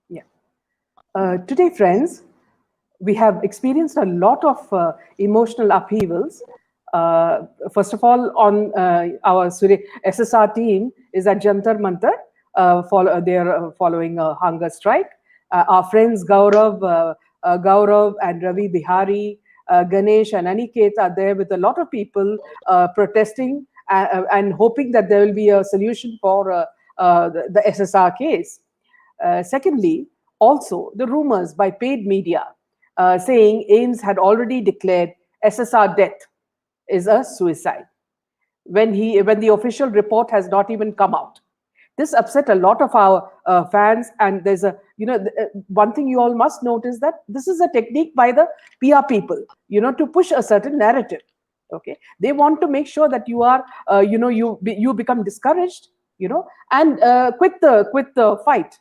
Yeah. Today, friends, we have experienced a lot of emotional upheavals. First of all, on our SSR team is at Jantar Mantar. They are following a hunger strike. Our friends Gaurav and Ravi Bihari, Ganesh and Aniket are there with a lot of people protesting and hoping that there will be a solution for the SSR case. Secondly, also the rumors by paid media saying AIIMS had already declared SSR death is a suicide when the official report has not even come out. This upset a lot of our fans, and there's one thing you all must note is that this is a technique by the PR people, to push a certain narrative. Okay, they want to make sure that you are, you become discouraged, and quit the fight.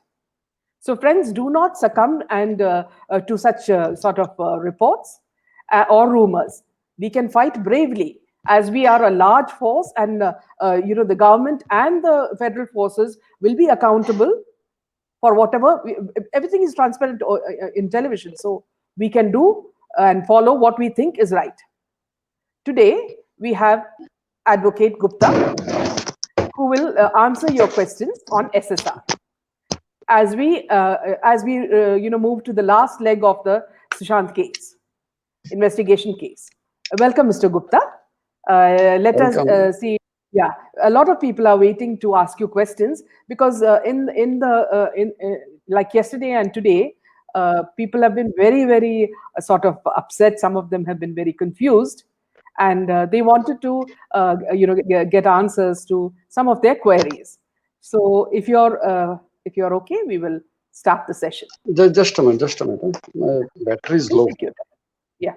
So, friends, do not succumb to such sort of reports or rumors. We can fight bravely as we are a large force, and the government and the federal forces will be accountable for whatever. Everything is transparent in television, so we can do and follow what we think is right. Today, we have Advocate Gupta, who will answer your questions on SSR. As we move to the last leg of the Sushant case, investigation case. Welcome, Mr. Gupta. Let Welcome. us see. Yeah, a lot of people are waiting to ask you questions because like yesterday and today, people have been very, very sort of upset. Some of them have been very confused, and they wanted to get answers to some of their queries. So if you're okay, we will start the session. Just a minute. My battery is low. Yeah.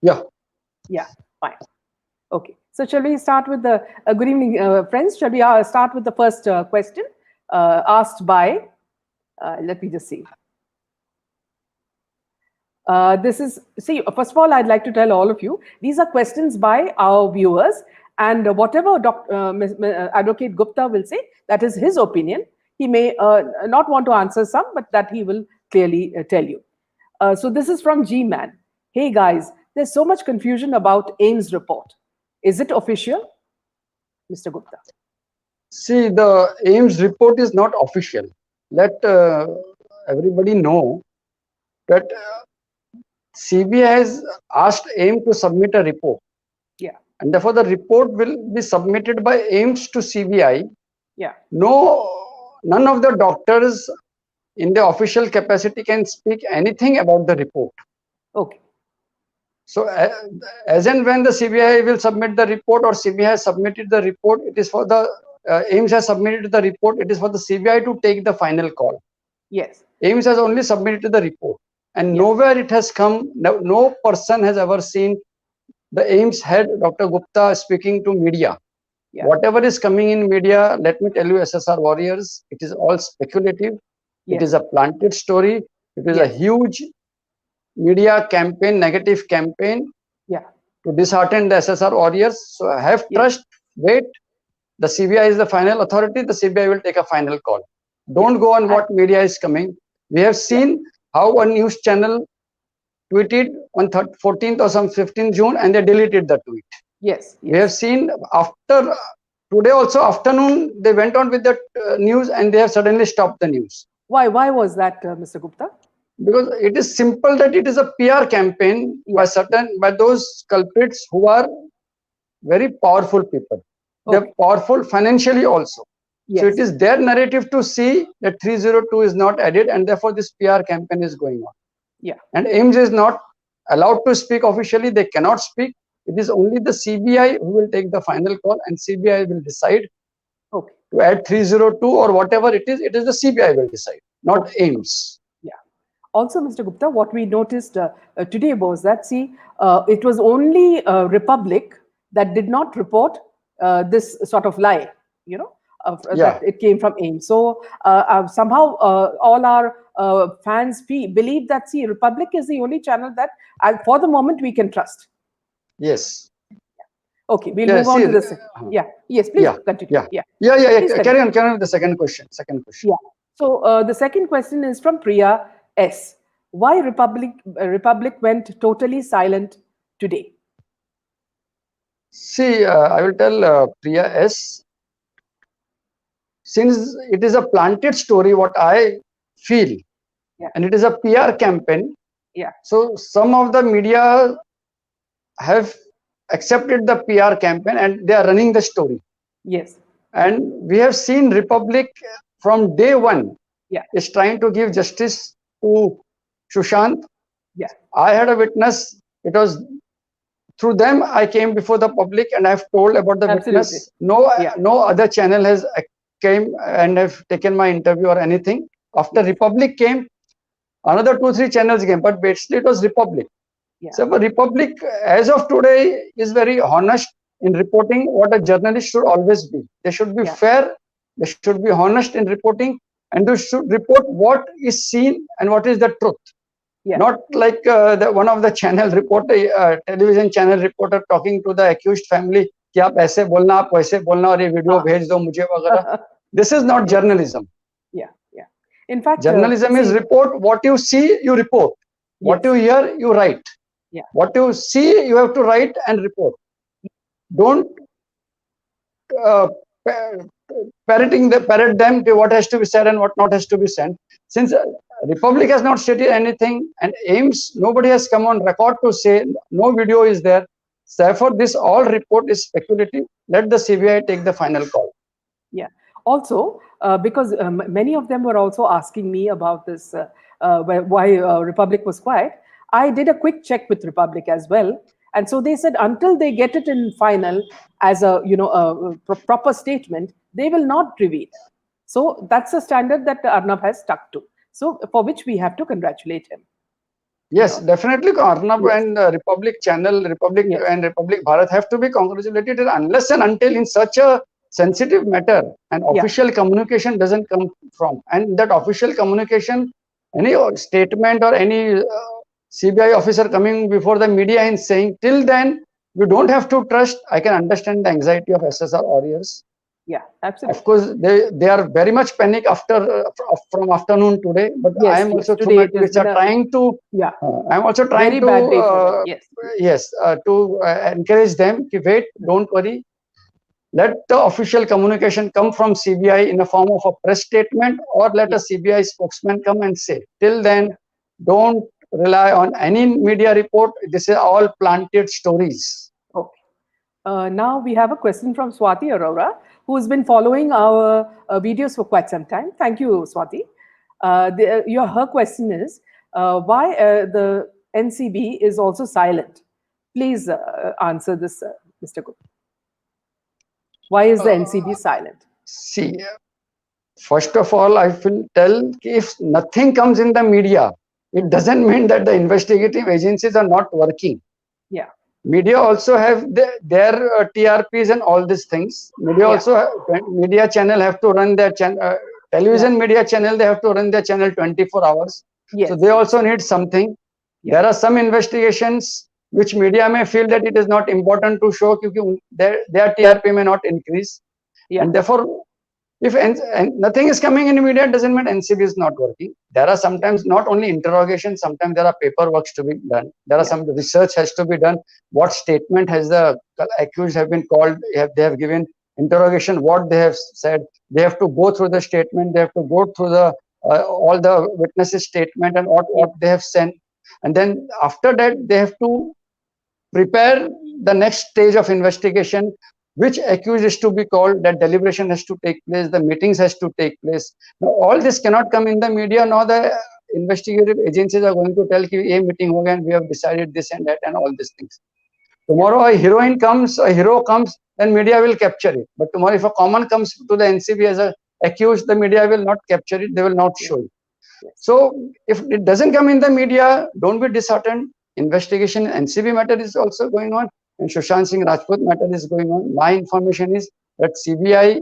Yeah. Yeah, fine. Okay. So shall we start with the good evening, friends? Shall we start with the first question asked by? Let me just see. First of all, I'd like to tell all of you, these are questions by our viewers, and whatever Advocate Gupta will say, that is his opinion. He may not want to answer some, but that he will clearly tell you. So this is from G-Man. Hey guys, there's so much confusion about AIIMS report. Is it official? Mr. Gupta. See, the AIIMS report is not official. Let everybody know that CBI has asked AIIMS to submit a report. Yeah. And therefore, the report will be submitted by AIIMS to CBI. Yeah. None of the doctors in the official capacity can speak anything about the report. Okay. So, as and when the CBI will submit the report, or CBI has submitted the report, it is for the AIIMS has submitted the report. It is for the CBI to take the final call. Yes. AIIMS has only submitted the report, and nowhere it has come. No person has ever seen the AIIMS head, Dr. Gupta, speaking to media. Yeah. Whatever is coming in media, let me tell you, SSR warriors, it is all speculative. Yes. It is a planted story. It is a huge media campaign, negative campaign, to dishearten the SSR warriors. So have trust, wait. The CBI is the final authority. The CBI will take a final call. Don't go on what media is coming. We have seen how a news channel tweeted on 14th or some 15th June, and they deleted the tweet. Yes. We have seen after today also afternoon, they went on with the news, and they have suddenly stopped the news. Why was that, Mr. Gupta? Because it is simple that it is a PR campaign by those culprits who are very powerful people. They're powerful financially also. Yes. So it is their narrative to see that 302 is not added, and therefore this PR campaign is going on. Yeah. And AIIMS is not allowed to speak officially. They cannot speak. It is only the CBI who will take the final call, and CBI will decide to add 302 or whatever it is. It is the CBI will decide, not AIIMS. Also, Mr. Gupta, what we noticed today was that, it was only Republic that did not report this sort of lie, that it came from AIIMS. So somehow all our fans believe that, see, Republic is the only channel that, for the moment, we can trust. Yes. Okay, we'll move on to this. Yeah. Yes, please continue. Carry on with the second question. Yeah. So the second question is from Priya S. Why Republic went totally silent today? See, I will tell Priya S. Since it is a planted story, what I feel, and it is a PR campaign. Yeah. So some of the media have accepted the PR campaign and they are running the story. Yes. And we have seen Republic from day one is trying to give justice to Sushant. Yeah. I had a witness. It was through them I came before the public and I have told about the witness. No other channel has came and have taken my interview or anything. After Republic came, another 2-3 channels came, but basically it was Republic. So Republic, as of today, is very honest in reporting what a journalist should always be. They should be fair, they should be honest in reporting, and they should report what is seen and what is the truth. Not like one of the channel reporter, television channel reporter talking to the accused family, कि आप ऐसे बोलना, आप वैसे बोलना और ये video भेज दो मुझे वगैरह. This is not journalism. In fact, journalism is report what you see, you report. What you hear, you write. What you see, you have to write and report. Don't parrot them to what has to be said and what not has to be said. Since Republic has not stated anything and AIIMS, nobody has come on record to say no video is there. Therefore, this all report is speculative. Let the CBI take the final call. Yeah. Also, because many of them were also asking me about this, why Republic was quiet. I did a quick check with Republic as well. And so they said until they get it in final as a, a proper statement, they will not reveal. So that's a standard that Arnab has stuck to. So for which we have to congratulate him. Yes, definitely Arnab and Republic channel, Republic and Republic Bharat have to be congratulated unless and until in such a sensitive matter an official communication doesn't come from. And that official communication, any statement or any CBI officer coming before the media and saying, till then, you don't have to trust. I can understand the anxiety of SSR warriors. Yeah, absolutely. Of course, they are very much panic after from afternoon today. But I am also through my tweets trying to. I am also trying to encourage them to wait. Don't worry. Let the official communication come from CBI in the form of a press statement, or let a CBI spokesman come and say. Till then, don't rely on any media report. This is all planted stories. Okay. Now we have a question from Swati Arora, who has been following our videos for quite some time. Thank you, Swati. Her question is, why the NCB is also silent? Please answer this, Mr. Gupta. Why is the NCB silent? See, first of all, I will tell if nothing comes in the media, it doesn't mean that the investigative agencies are not working. Yeah. Media also have their TRPs and all these things. Media also media channel have to run their channel. Television media channel, they have to run their channel 24 hours. So they also need something. There are some investigations which media may feel that it is not important to show because their TRP may not increase. And therefore, if nothing is coming in media, it doesn't mean NCB is not working. There are sometimes not only interrogations, sometimes there are paperworks to be done. There are some research has to be done. What statement has the accused have been called? They have given interrogation, what they have said. They have to go through the statement. They have to go through the all the witnesses' statement and what they have sent. And then after that, they have to prepare the next stage of investigation. Which accused is to be called, that deliberation has to take place, the meetings has to take place. Now, all this cannot come in the media, nor the investigative agencies are going to tell you, a meeting hoga and we have decided this and that and all these things. Tomorrow a heroine comes, a hero comes, then media will capture it. But tomorrow if a common comes to the NCB as an accused, the media will not capture it, they will not show it. So if it doesn't come in the media, don't be disheartened. Investigation NCB matter is also going on. And Sushant Singh Rajput matter is going on. My information is that CBI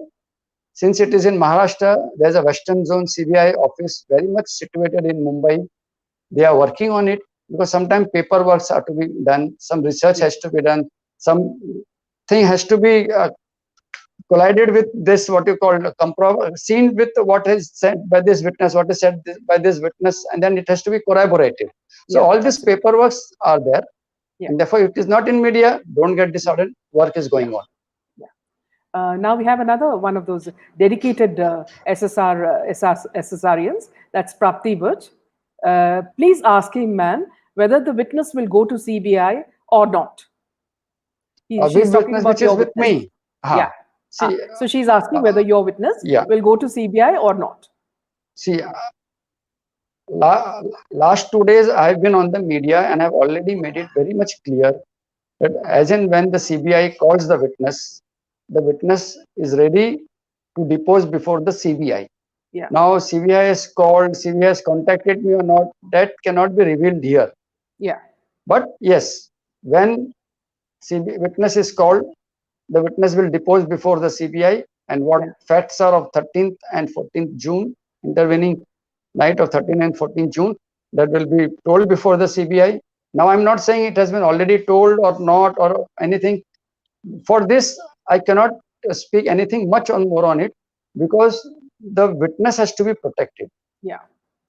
since it is in Maharashtra, there's a Western Zone CBI office very much situated in Mumbai. They are working on it because sometimes paperwork are to be done, some research has to be done, something has to be collided with this, what you call seen with what is said by this witness, what is said by this witness, and then it has to be corroborated. So all these paperwork are there, and therefore it is not in media. Don't get disheartened. Work is going on. Now we have another one of those dedicated SSRians, that's Prapti Burch. Please ask him, ma'am, whether the witness will go to CBI or not. She's talking about your witness. With me. Yeah. So she's asking whether your witness will go to CBI or not. See, last 2 days I've been on the media and I've already made it very much clear that as and when the CBI calls the witness is ready to depose before the CBI. Yeah. Now CBI has called, CBI has contacted me or not, that cannot be revealed here. Yeah. But yes, when witness is called, the witness will depose before the CBI, and what facts are of 13th and 14th June, intervening night of 13th and 14th June, that will be told before the CBI. Now I'm not saying it has been already told or not or anything. For this, I cannot speak anything much more on it because the witness has to be protected. Yeah.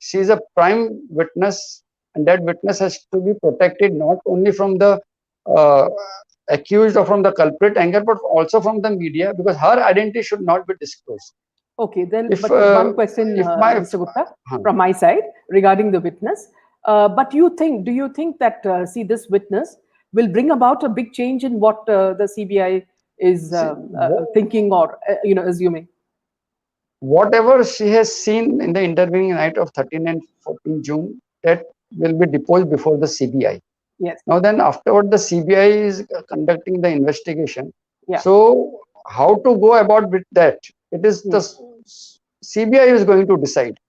She is a prime witness, and that witness has to be protected not only from the accused or from the culprit angle, but also from the media, because her identity should not be disclosed. Okay, then but one question, Mr. Gupta, from my side regarding the witness. But do you think that this witness will bring about a big change in what the CBI is thinking or assuming? Whatever she has seen in the intervening night of 13 and 14 June, that will be deposed before the CBI. Yes. Now then, afterward, the CBI is conducting the investigation. Yeah. So how to go about with that? It is the CBI is going to decide.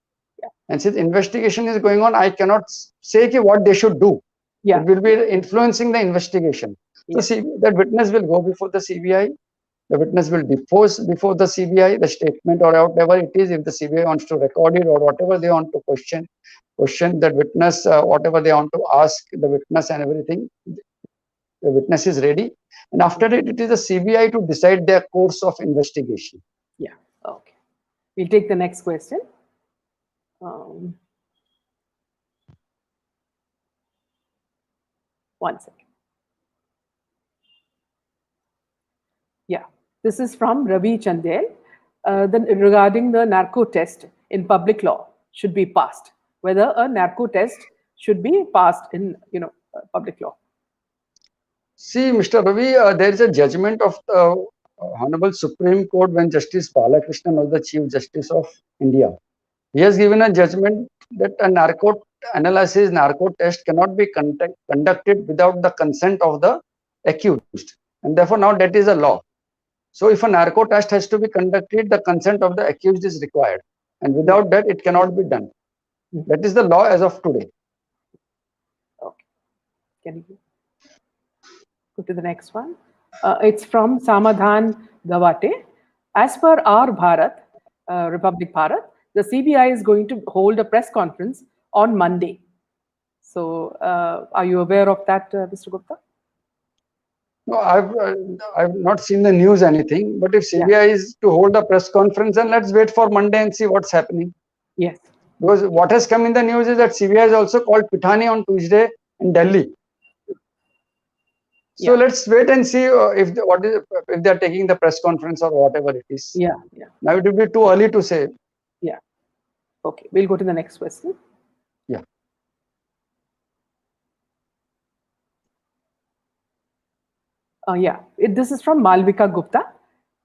Yeah. And since investigation is going on, I cannot say what they should do. Yeah. It will be influencing the investigation. Yeah. So that witness will go before the CBI. The witness will depose before the CBI, the statement or whatever it is. If the CBI wants to record it or whatever they want to question that witness, whatever they want to ask the witness and everything, the witness is ready. And after it is the CBI to decide their course of investigation. Yeah. Okay. We'll take the next question. One second. Yeah. This is from Ravi Chandel. Regarding the narco test in public law should be passed. Whether a narco test should be passed in public law. See, Mr. Ravi, there is a judgment of the Honorable Supreme Court when Justice Balakrishnan was the Chief Justice of India. He has given a judgment that a narco analysis, narco test cannot be conducted without the consent of the accused. And therefore, now that is a law. So if a narco test has to be conducted, the consent of the accused is required. And without that, it cannot be done. That is the law as of today. Okay. Can you go to the next one? It's from Samadhan Gawate. As per our Bharat, Republic Bharat, the CBI is going to hold a press conference on Monday. So are you aware of that, Mr. Gupta? No, I've not seen the news anything, but if CBI is to hold a press conference, then let's wait for Monday and see what's happening. Yes. Because what has come in the news is that CBI has also called Pithani on Tuesday in Delhi. So let's wait and see if they are taking the press conference or whatever it is. Yeah, yeah. Now it will be too early to say. Yeah. Okay, we'll go to the next question. Yeah. This is from Malvika Gupta.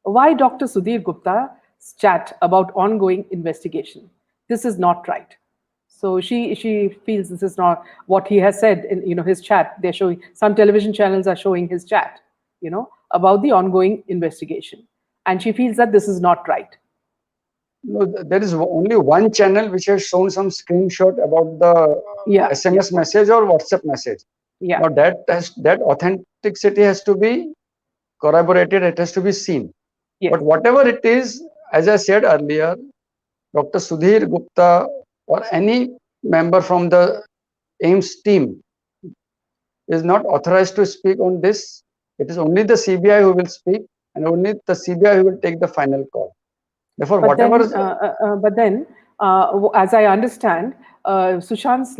Why Dr. Sudhir Gupta's chat about ongoing investigation? This is not right. So she feels this is not what he has said in his chat. They're showing, some television channels are showing his chat, about the ongoing investigation, and she feels that this is not right. No, there is only one channel which has shown some screenshot about the SMS message or WhatsApp message. Yeah. Now that authenticity has to be corroborated. It has to be seen. Yes. But whatever it is, as I said earlier, Dr. Sudhir Gupta or any member from the AIIMS team is not authorized to speak on this. It is only the CBI who will speak, and only the CBI who will take the final call. Therefore, But whatever. then, as I understand, Sushant's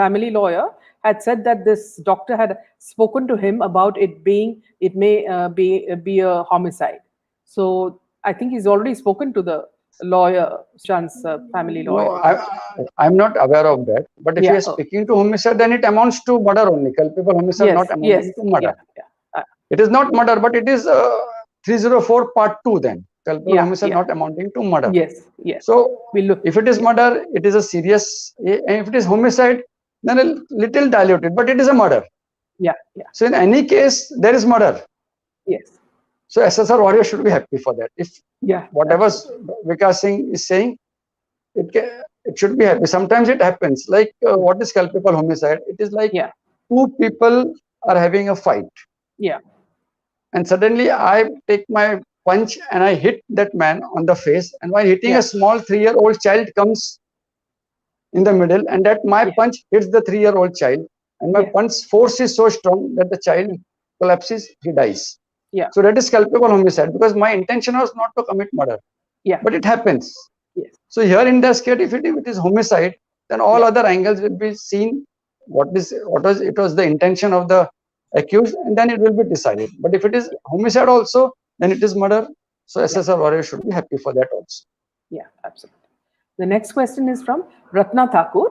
family lawyer had said that this doctor had spoken to him about it may be a homicide. So I think he's already spoken to the lawyer, Sushant's family lawyer. No, I'm not aware of that. But if Yeah. you are speaking to homicide, then it amounts to murder only. Culpable homicide, Yes, not amounting to murder. Yeah. It is not murder, but it is 304 part 2 then. Culpable homicide not amounting to murder. Yes. So if it is murder, it is a serious, and if it is homicide, then a little diluted, but it is a murder. Yeah. So in any case, there is murder. Yes. So SSR warrior should be happy for that. If whatever Vikas Singh is saying, it should be happy. Sometimes it happens. Like what is culpable homicide? It is like two people are having a fight. Yeah. And suddenly I take my punch and I hit that man on the face. And while hitting, a small 3-year-old child comes in the middle, and that my punch hits the 3-year-old child. And my punch force is so strong that the child collapses, he dies. Yeah. So that is culpable homicide, because my intention was not to commit murder. Yeah. But it happens. Yes. So here in this case, if it is homicide, then all other angles will be seen. What was the intention of the accused, and then it will be decided. But if it is homicide also, then it is murder. So SSR warrior should be happy for that also. Yeah, absolutely. The next question is from Ratna Thakur.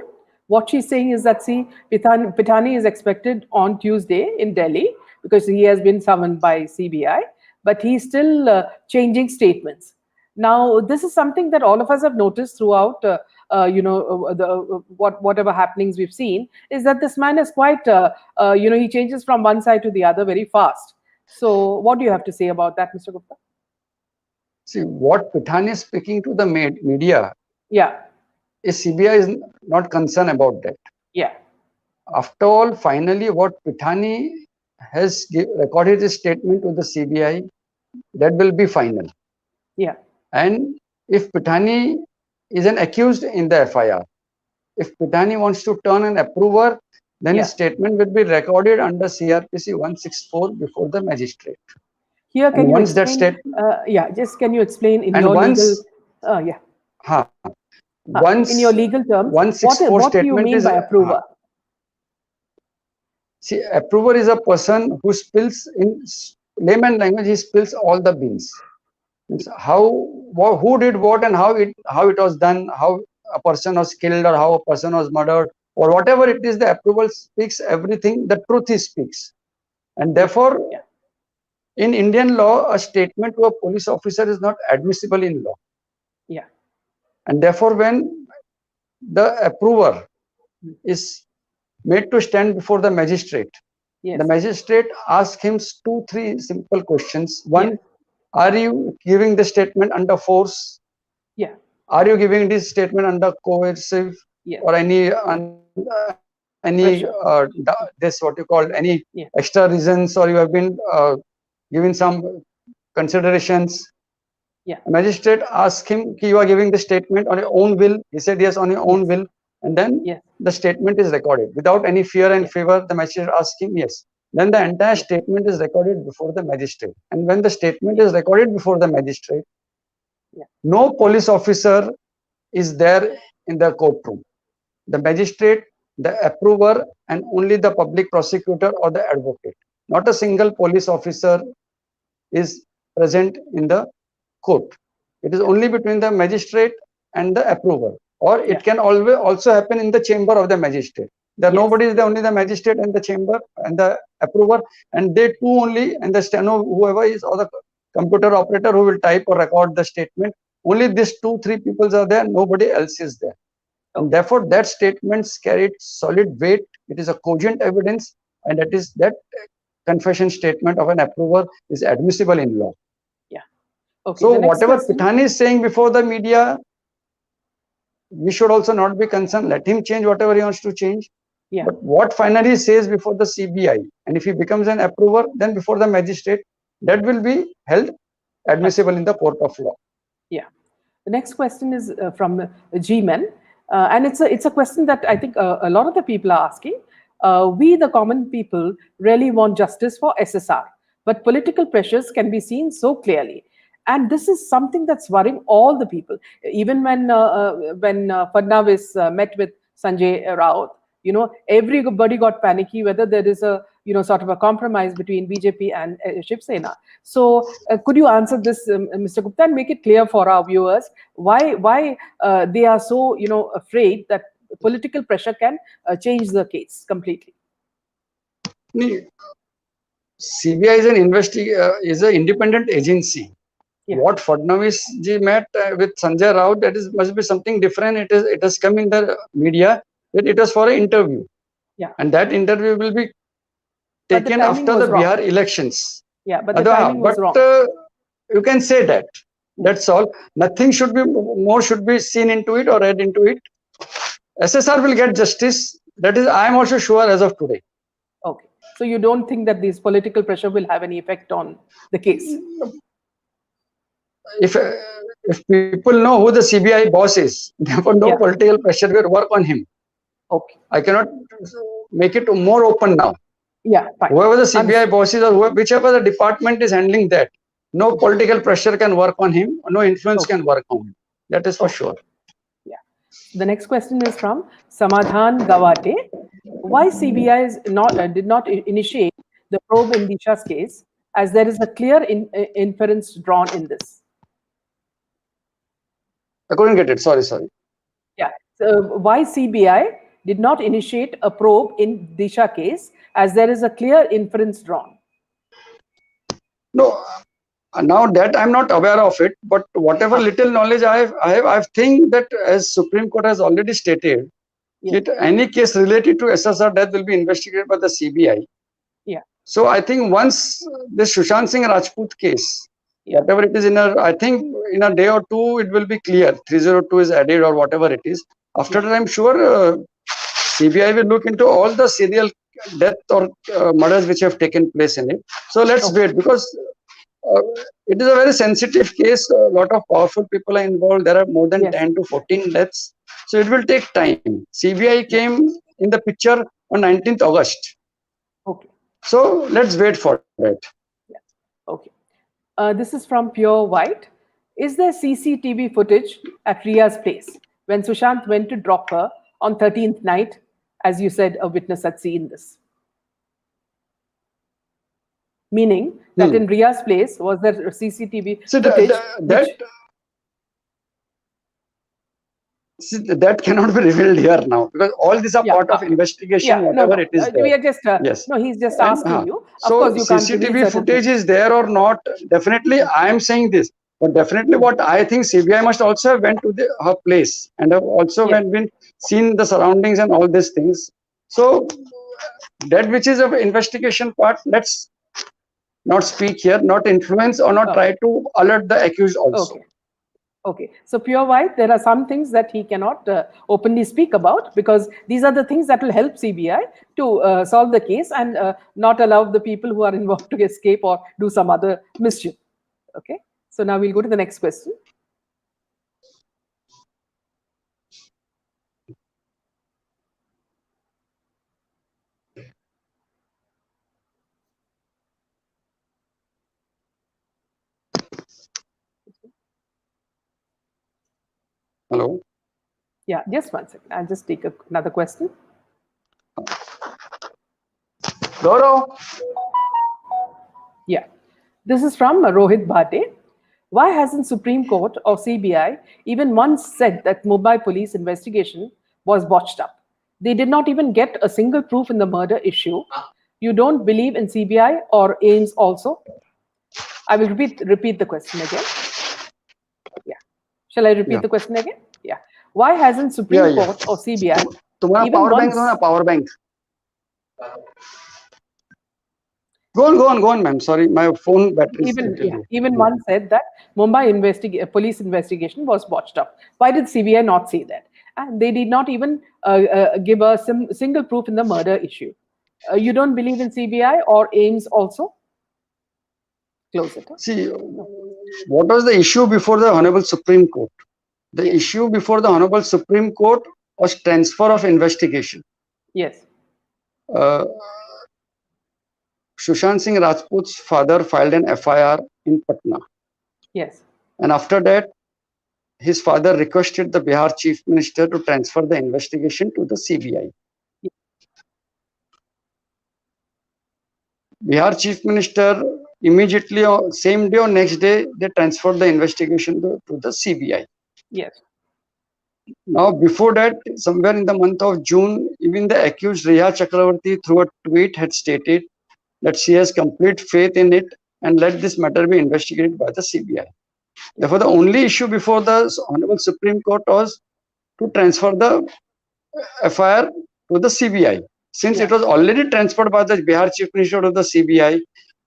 What she's saying is that, see, Pitani is expected on Tuesday in Delhi because he has been summoned by CBI, but he's still changing statements. Now, this is something that all of us have noticed throughout, whatever happenings we've seen, is that this man is quite, he changes from one side to the other very fast. So what do you have to say about that, Mr. Gupta? See, what Pitani is speaking to the media, CBI is not concerned about that. Yeah. After all, finally, what Pitani has recorded his statement to the CBI, that will be final. Yeah. And if Pitani is an accused in the FIR, if Pitani wants to turn an approver, then his statement will be recorded under CRPC 164 before the magistrate. Here, can you explain? Just can you explain in your legal? In your legal terms, what do you mean by approver? See, approver is a person who spills, in layman language, he spills all the beans. Who did what and how it was done, how a person was killed or how a person was murdered, or whatever it is, the approval speaks everything, the truth he speaks. And therefore, in Indian law, a statement to a police officer is not admissible in law. Yeah. And therefore, when the approver is made to stand before the magistrate, the magistrate asks him 2-3 simple questions. One, are you giving the statement under force? Yeah. Are you giving this statement under coercive or any this what you call any extra reasons, or you have been given some considerations? The magistrate asks him, you are giving the statement on your own will. He said yes, on your own will. And then the statement is recorded without any fear and favor. The magistrate asks him yes. Then the entire statement is recorded before the magistrate. And when the statement is recorded before the magistrate, no police officer is there in the courtroom. The magistrate, the approver, and only the public prosecutor or the advocate. Not a single police officer is present in the court. It is only between the magistrate and the approver. Or it can always also happen in the chamber of the magistrate. There nobody is there, only the magistrate and the chamber and the approver, and they two only, and the steno, whoever is, or the computer operator who will type or record the statement. Only these 2-3 people are there, nobody else is there. And therefore, that statement carried solid weight. It is a cogent evidence, and that confession statement of an approver is admissible in law. So whatever Pitani is saying before the media, we should also not be concerned. Let him change whatever he wants to change. But what finally says before the CBI, and if he becomes an approver, then before the magistrate, that will be held admissible in the court of law. Yeah. The next question is from G-Men, and it's a question that I think a lot of the people are asking. We, the common people, really want justice for SSR, but political pressures can be seen so clearly, and this is something that's worrying all the people. Even when Fadnavis met with Sanjay Raut, everybody got panicky whether there is a sort of a compromise between BJP and Shiv Sena. So could you answer this, Mr. Gupta, and make it clear for our viewers why they are so afraid that political pressure can change the case completely? CBI is an independent agency. Yeah. What Fadnavis ji met with Sanjay Raut, must be something different. It has come in the media that it was for an interview. Yeah. And that interview will be taken after the Bihar elections. Yeah, but the timing was wrong. You can say that. That's all. Nothing should be seen into it or read into it. SSR will get justice. That is, I am also sure as of today. Okay. So you don't think that this political pressure will have any effect on the case? If people know who the CBI boss is, therefore no political pressure will work on him. Okay. I cannot make it more open now. Yeah, fine. Whoever the CBI boss is or whichever the department is handling that, no political pressure can work on him, no influence can work on him. That is for sure. Yeah. The next question is from Samadhan Gawate. Why CBI did not initiate the probe in Disha's case, as there is a clear inference drawn in this? I couldn't get it. Sorry. Yeah. So why CBI did not initiate a probe in Disha case, as there is a clear inference drawn? No, now that I'm not aware of it, but whatever little knowledge I think that as Supreme Court has already stated, that any case related to SSR death will be investigated by the CBI. Yeah. So I think once this Sushant Singh Rajput case, whatever it is I think in a day or two, it will be clear. 302 is added or whatever it is. After that, I'm sure CBI will look into all the serial death or murders which have taken place in it. So let's wait, because it is a very sensitive case. A lot of powerful people are involved. There are more than 10 to 14 deaths. So it will take time. CBI came in the picture on 19th August. Okay. So let's wait for that. Yeah. Okay. This is from Pure White. Is there CCTV footage at Ria's place when Sushant went to drop her on 13th night? As you said, a witness had seen this. Meaning that in Ria's place, was there CCTV footage? That cannot be revealed here now, because all these are part of investigation, whatever it is there. We are just, no, he's just asking you. Of so course, you can't CCTV footage is there or not, definitely I am saying this. But definitely what I think CBI must also have went to her place and have also been seen the surroundings and all these things. So that which is of investigation part, let's not speak here, not influence or not try to alert the accused also. Okay. So Pure White, there are some things that he cannot openly speak about, because these are the things that will help CBI to solve the case and not allow the people who are involved to escape or do some other mischief. Okay. So now we'll go to the next question. Hello. Yeah, just one second. I'll just take another question. Gaurav. Yeah. This is from Rohit Bhate. Why hasn't Supreme Court or CBI even once said that Mumbai police investigation was botched up? They did not even get a single proof in the murder issue. You don't believe in CBI or AIIMS also? I will repeat the question again. Yeah. Shall I repeat the question again? Yeah. Why hasn't Supreme Court or CBI even power bank? Go on, ma'am. Sorry, my phone battery. Even one said that Mumbai police investigation was botched up. Why did CBI not say that? And they did not even give a single proof in the murder issue. You don't believe in CBI or AIIMS also? Close it. See, what was the issue before the Honorable Supreme Court? The issue before the Honorable Supreme Court was transfer of investigation. Yes. Sushant Singh Rajput's father filed an FIR in Patna. Yes. And after that, his father requested the Bihar Chief Minister to transfer the investigation to the CBI. Bihar Chief Minister immediately, same day or next day, they transferred the investigation to the CBI. Yes. Now, before that, somewhere in the month of June, even the accused Riya Chakravarti through a tweet had stated that she has complete faith in it and let this matter be investigated by the CBI. Therefore, the only issue before the Honorable Supreme Court was to transfer the FIR to the CBI. Since it was already transferred by the Bihar Chief Minister to the CBI,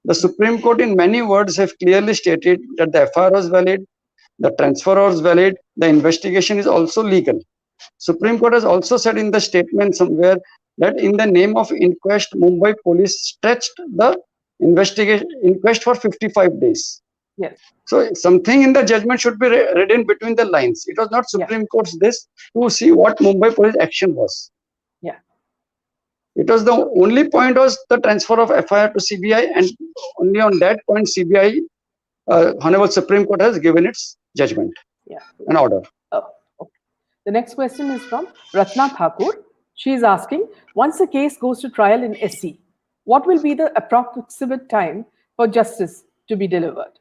the Supreme Court in many words have clearly stated that the FIR was valid, the transfer was valid, the investigation is also legal. Supreme Court has also said in the statement somewhere that in the name of inquest, Mumbai police stretched the inquest for 55 days. Yes. So something in the judgment should be read in between the lines. It was not Supreme Court's this to see what Mumbai police action was. Yeah. It was the only point was the transfer of FIR to CBI, and only on that point CBI, Honorable Supreme Court has given its judgment. Yeah. An order. Oh, okay. The next question is from Ratna Thakur. She is asking, once the case goes to trial in SC, what will be the approximate time for justice to be delivered?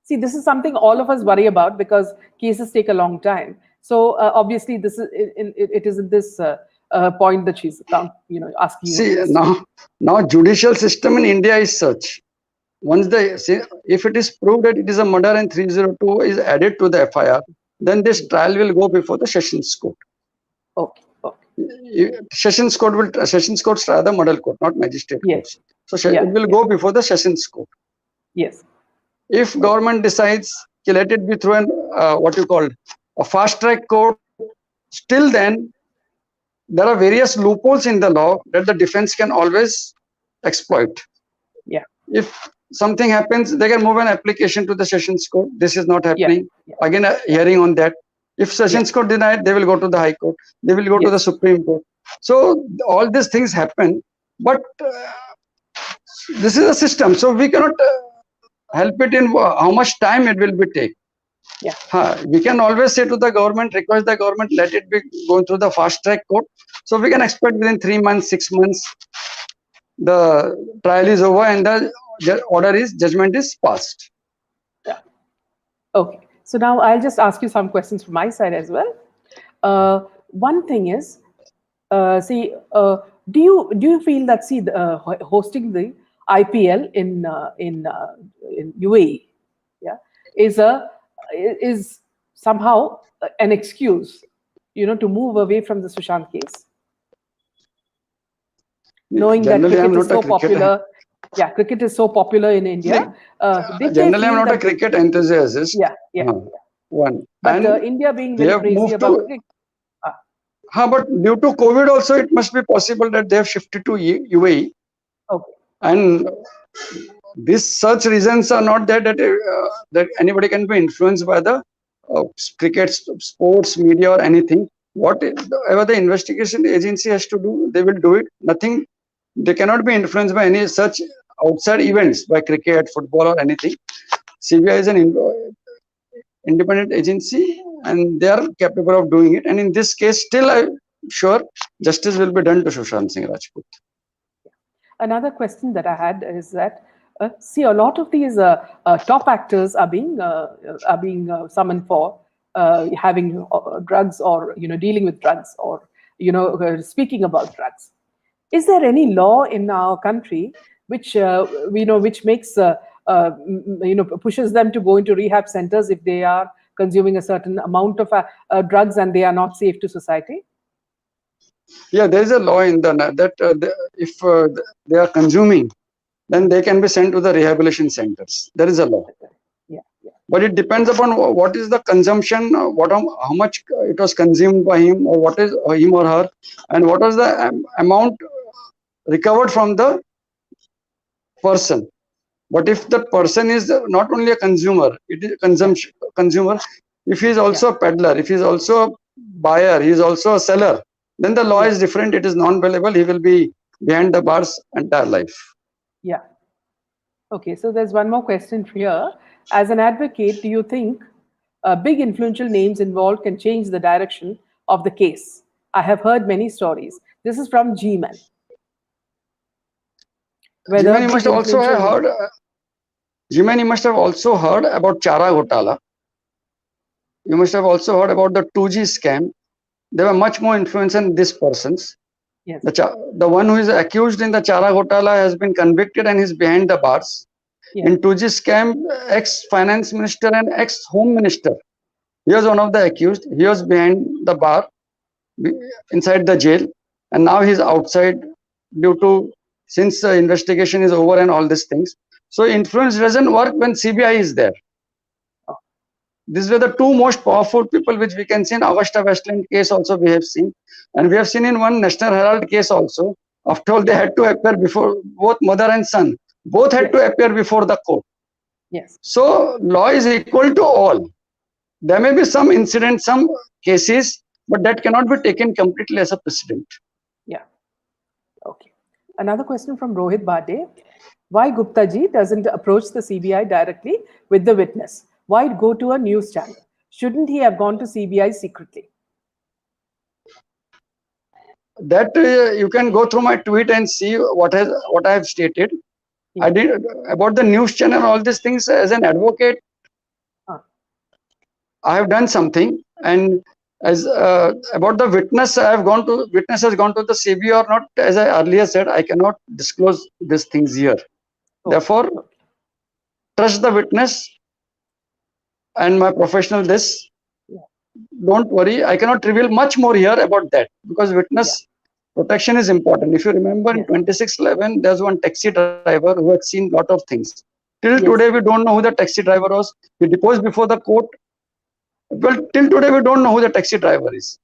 See, this is something all of us worry about because cases take a long time. So obviously, this is it is in this point that she's asking. See, now judicial system in India is such. Once if it is proved that it is a murder and 302 is added to the FIR, then this trial will go before the Sessions Court. Okay. Sessions Court try the model court, not magistrate courts. So it will go before the Sessions Court. Yes. If government decides to let it be through an what you call a fast track court, still then there are various loopholes in the law that the defense can always exploit. Yeah. If something happens, they can move an application to the Sessions Court. This is not happening. Again, a hearing on that. If Sessions Court denied, they will go to the High Court. They will go to the Supreme Court. So all these things happen, but this is a system. So we cannot help it in how much time it will be take. Yeah. We can always say to the government, request the government, let it be going through the fast track court. So we can expect within 3 months, 6 months, the trial is over and the judgment is passed. Yeah. Okay. So now I'll just ask you some questions from my side as well. One thing is, do you feel that hosting the IPL in UAE, is somehow an excuse, to move away from the Sushant case, knowing that cricket is so popular. Yeah, cricket is so popular in India. Generally, I'm not a cricket enthusiast. One. But India being very crazy about cricket. But due to COVID also, it must be possible that they have shifted to UAE. Okay. And these such reasons are not there that anybody can be influenced by the cricket, sports, media or anything. Whatever the investigation agency has to do, they will do it. Nothing. They cannot be influenced by any such outside events, by cricket, football or anything. CBI is an independent agency and they are capable of doing it. And in this case, still I'm sure justice will be done to Sushant Singh Rajput. Another question that I had is that, a lot of these top actors are being summoned for having drugs or dealing with drugs or speaking about drugs. Is there any law in our country which which makes pushes them to go into rehab centers if they are consuming a certain amount of drugs and they are not safe to society? Yeah, there is a law in that if they are consuming, then they can be sent to the rehabilitation centers. There is a law. Yeah. But it depends upon what is the consumption, how much it was consumed by him, or what is him or her, and what was the amount recovered from the person. But if the person is not only a consumer, it is consumer. If he is also a peddler, if he is also a buyer, he is also a seller, then the law is different. It is non-bailable. He will be behind the bars entire life. Yeah. Okay, so there's one more question here. As an advocate, do you think big influential names involved can change the direction of the case? I have heard many stories. This is from G-Man. G-Man, you must have also heard. G-Man, you must have also heard about Chara Ghotala. You must have also heard about the 2G scam. They were much more influential than these persons. Yes. The one who is accused in the Chara Ghotala has been convicted and is behind the bars. Yeah. In 2G scam, ex-finance minister and ex-home minister, he was one of the accused. He was behind the bar, inside the jail, and now he's outside since the investigation is over and all these things. So influence doesn't work when CBI is there. These were the two most powerful people which we can see in Augusta Westland case also we have seen. And we have seen in one National Herald case also. After all, they had to appear before, both mother and son. Both had to appear before the court. Yes. So law is equal to all. There may be some incidents, some cases, but that cannot be taken completely as a precedent. Yeah. Okay. Another question from Rohit Bade. Why Gupta ji doesn't approach the CBI directly with the witness? Why go to a news channel? Shouldn't he have gone to CBI secretly? That you can go through my tweet and see what I have stated. Yeah. I did about the news channel, all these things. As an advocate, I have done something, and as about the witness, witness has gone to the CBI or not. As I earlier said, I cannot disclose these things here. Okay. Therefore, trust the witness and my professional this. Don't worry, I cannot reveal much more here about that because witness protection is important. If you remember in 2611, there's one taxi driver who had seen a lot of things. Till today, we don't know who the taxi driver was. He deposed before the court. Well, till today, we don't know who the taxi driver is.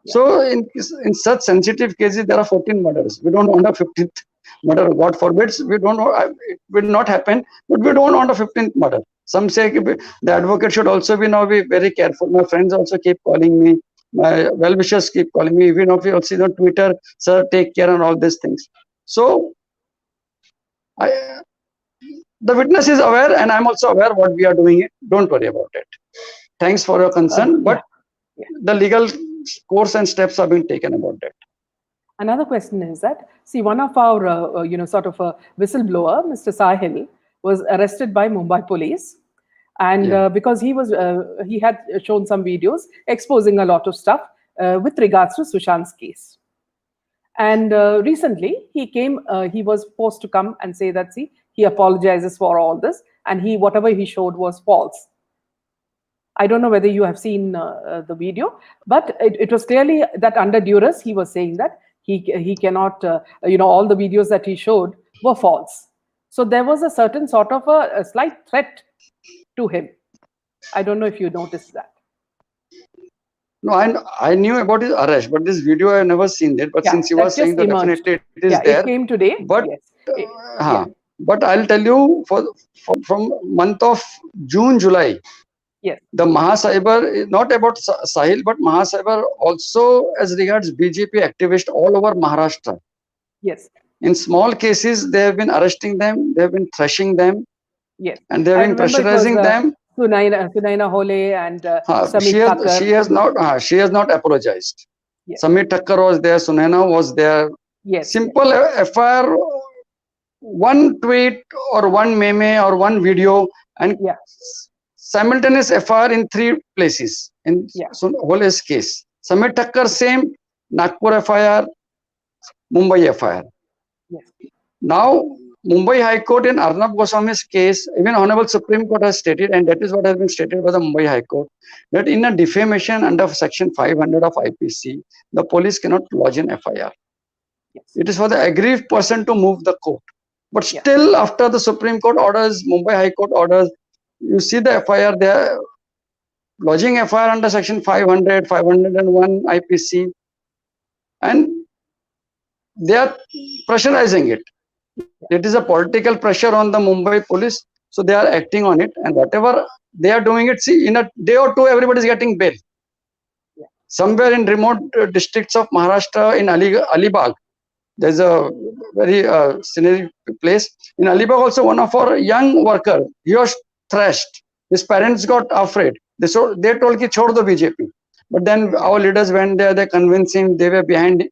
So in such sensitive cases, there are 14 murders. We don't want a 15th murder. God forbids, we don't know, it will not happen, but we don't want a 15th murder. Some say the advocate should also be very careful. My friends also keep calling me. My well-wishers keep calling me. Even if you see on Twitter, sir, take care and all these things. So the witness is aware and I'm also aware what we are doing. Don't worry about it. Thanks for your concern, but the legal course and steps have been taken about that. Another question is that, see, one of our, sort of a whistleblower, Mr. Sahil, was arrested by Mumbai police. And because he had shown some videos exposing a lot of stuff with regards to Sushant's case. And recently he was forced to come and say that, see, he apologizes for all this and whatever he showed was false. I don't know whether you have seen the video, but it was clearly that under duress, he was saying that he cannot, all the videos that he showed were false. So there was a certain sort of a slight threat to him. I don't know if you noticed that. No, I knew about his arrest, but this video I have never seen it. But since you were saying that definitely it is there. It came today. But but I'll tell you from month of June, July. Yes. The Mahacyber is not about Sahil, but Mahacyber also as regards BJP activists all over Maharashtra. Yes. In small cases, they have been arresting them, they have been thrashing them. Yes. And they have been pressurizing them. Sunaina Hole and Samit Thakkar. She has not apologized. Yes. Samit Thakkar was there, Sunaina was there. Yes. Simple FIR, one tweet or one meme or one video and simultaneous FIR in 3 places in Hole's case. Samit Thakkar same, Nagpur FIR, Mumbai FIR. Yes. Now, Mumbai High Court in Arnab Goswami's case, even Honorable Supreme Court has stated, and that is what has been stated by the Mumbai High Court, that in a defamation under Section 500 of IPC, the police cannot lodge an FIR. Yes. It is for the aggrieved person to move the court. But still, after the Supreme Court orders, Mumbai High Court orders, you see the FIR, they are lodging FIR under Section 500, 501 IPC, and they are pressurizing it. It is a political pressure on the Mumbai police, so they are acting on it, and whatever they are doing it, see, in a day or two, everybody is getting bail. Somewhere in remote districts of Maharashtra, in Alibag, there's a very scenic place. In Alibag, also one of our young worker, he was thrashed. His parents got afraid. They told ki chhod do BJP. But then our leaders went there, they convinced him, they were behind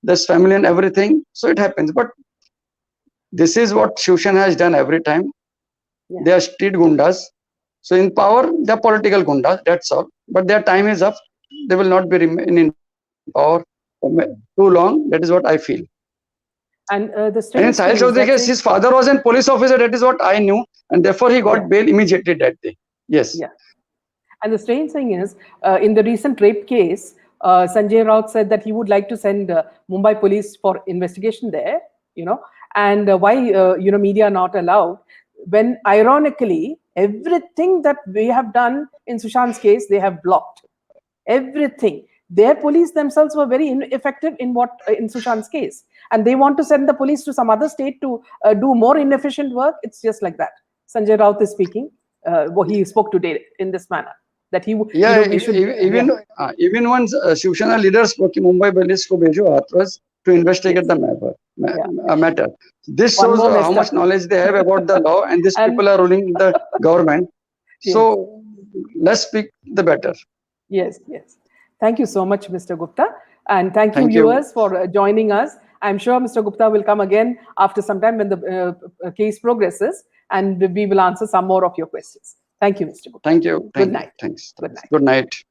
this family and everything. So it happens. But this is what Shiv Sena has done every time. They are street gundas. So in power, they are political gundas, that's all. But their time is up. They will not be in power too long. That is what I feel. And the and in Sahil Chaudhary case, his father was a police officer. That is what I knew. And therefore, he got bail immediately that day. Yes. Yeah. And the strange thing is, in the recent rape case, Sanjay Raut said that he would like to send Mumbai police for investigation there, and why, media are not allowed. When ironically, everything that we have done in Sushant's case, they have blocked. Everything. Their police themselves were very ineffective in Sushant's case. And they want to send the police to some other state to do more inefficient work. It's just like that. Sanjay Raut is speaking. He spoke today in this manner. That he, we should, even once Shiv Sena leaders spoke Mumbai police ko bhejo Hathras to investigate the matter. This shows how much knowledge they have about the law, and these people are ruling the government. So let's speak the better. Yes, yes. Thank you so much, Mr. Gupta. And thank you, viewers, for joining us. I'm sure Mr. Gupta will come again after some time when the case progresses, and we will answer some more of your questions. Thank you, Mr. Gupta. Thank you. Good night. Thanks. Good night. Good night.